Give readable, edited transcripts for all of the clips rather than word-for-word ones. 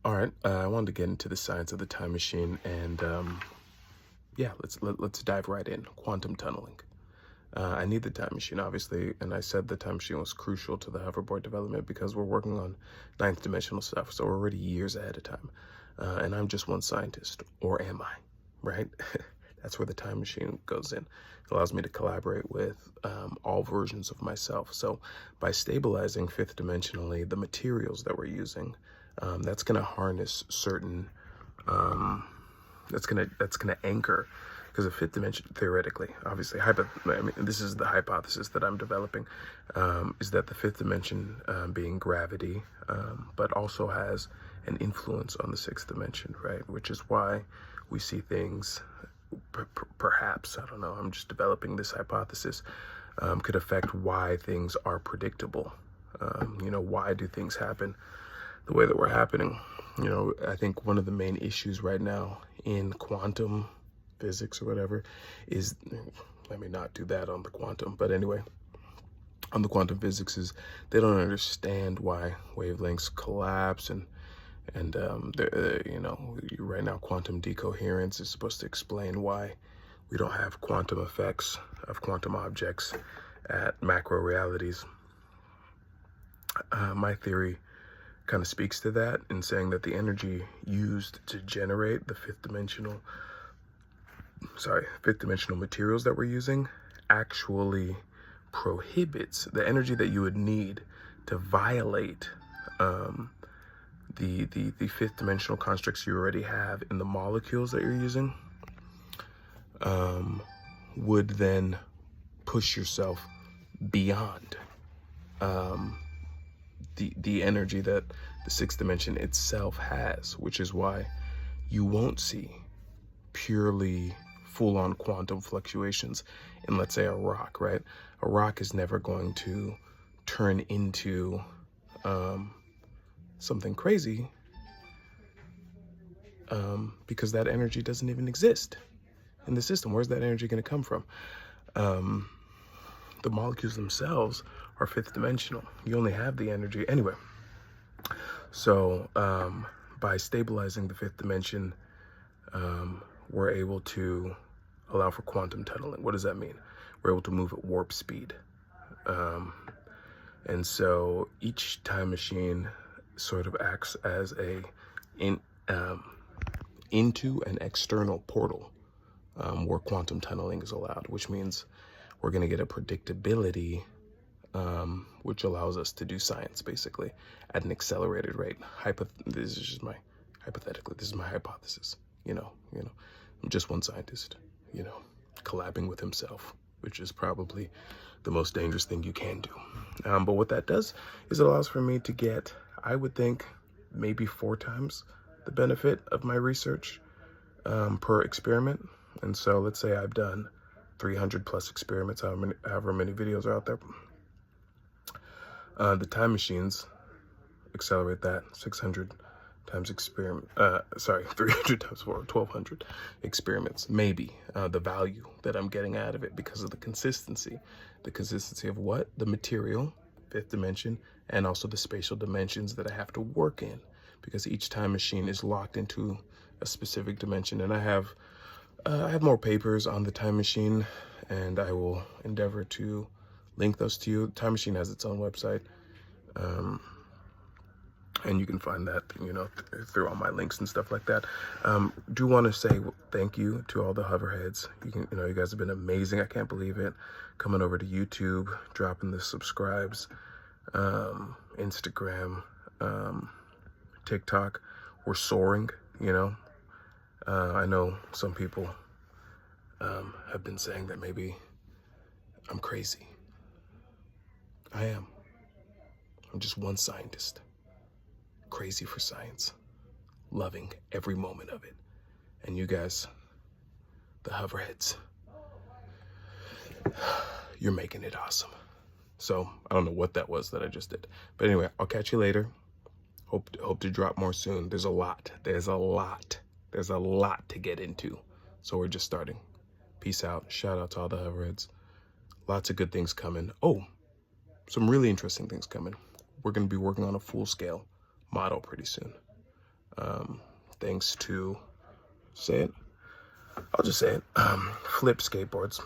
All right, I wanted to get into the science of the time machine, and yeah, let's dive right in. Quantum tunneling. I need the time machine, obviously, and I said the time machine was crucial to the hoverboard development because we're working on ninth dimensional stuff, so we're already years ahead of time. And I'm just one scientist, or am I? Right? That's where the time machine goes in. It allows me to collaborate with all versions of myself. So by stabilizing fifth dimensionally the materials that we're using, that's going to harness certain that's gonna anchor, because a fifth dimension, theoretically, obviously, I mean, this is the hypothesis that I'm developing, is that the fifth dimension, being gravity, but also has an influence on the sixth dimension, right? Which is why we see things, perhaps, I don't know, I'm just developing this hypothesis, could affect why things are predictable. Why do things happen the way that we're happening? I think one of the main issues right now in quantum physics or whatever is, let me not do that on the quantum, but anyway, on the quantum physics, is they don't understand why wavelengths collapse, and right now quantum decoherence is supposed to explain why we don't have quantum effects of quantum objects at macro realities. My theory kind of speaks to that in saying that the energy used to generate the fifth dimensional materials that we're using actually prohibits the energy that you would need to violate the fifth dimensional constructs you already have in the molecules that you're using, would then push yourself beyond the energy that the sixth dimension itself has, which is why you won't see purely full-on quantum fluctuations in, let's say, a rock, right? A rock is never going to turn into something crazy, because that energy doesn't even exist in the system. Where's that energy going to come from? The molecules themselves are fifth dimensional. You only have the energy anyway. So by stabilizing the fifth dimension, we're able to allow for quantum tunneling. What does that mean? We're able to move at warp speed. And so each time machine sort of acts as into an external portal, where quantum tunneling is allowed, which means we're going to get a predictability, which allows us to do science basically at an accelerated rate. This is just my hypothesis. I'm just one scientist, collabing with himself, which is probably the most dangerous thing you can do. But what that does is it allows for me to get, I would think, maybe 4 times the benefit of my research per experiment. And so let's say I've done 300 plus experiments, however many videos are out there. The time machines accelerate that 600 times 300 times 1200 experiments, maybe, the value that I'm getting out of it because of the consistency of what? The material, fifth dimension, and also the spatial dimensions that I have to work in, because each time machine is locked into a specific dimension. And I have more papers on the time machine, and I will endeavor to link those to you. Time machine has its own website, and you can find that, through all my links and stuff like that. Do want to say thank you to all the hoverheads. You guys have been amazing. I can't believe it. Coming over to YouTube, dropping the subscribes, Instagram, TikTok, we're soaring. I know some people have been saying that maybe I'm crazy. I am. I'm just one scientist, crazy for science, loving every moment of it. And you guys, the hoverheads, you're making it awesome. So I don't know what that was that I just did, but anyway, I'll catch you later. Hope to drop more soon. There's a lot to get into. So we're just starting. Peace out. Shout out to all the hoverheads. Lots of good things coming. Oh, some really interesting things coming. We're going to be working on a full scale model pretty soon. thanks to, say it, I'll just say it, Flip Skateboards,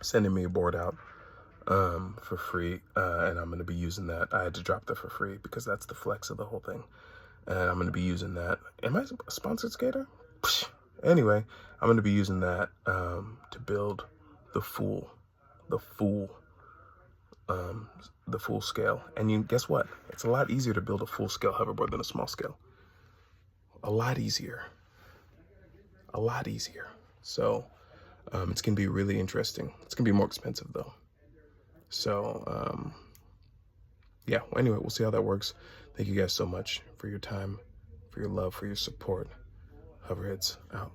sending me a board out for free, and I'm going to be using that. I had to drop that for free because that's the flex of the whole thing, and I'm going to be using that. Am I a sponsored skater? Anyway, I'm going to be using that to build the full scale. And you guess what? It's a lot easier to build a full scale hoverboard than a small scale. A lot easier. So it's gonna be really interesting. It's gonna be more expensive though. So yeah, well, anyway, we'll see how that works. Thank you guys so much for your time, for your love, for your support. Hoverheads out.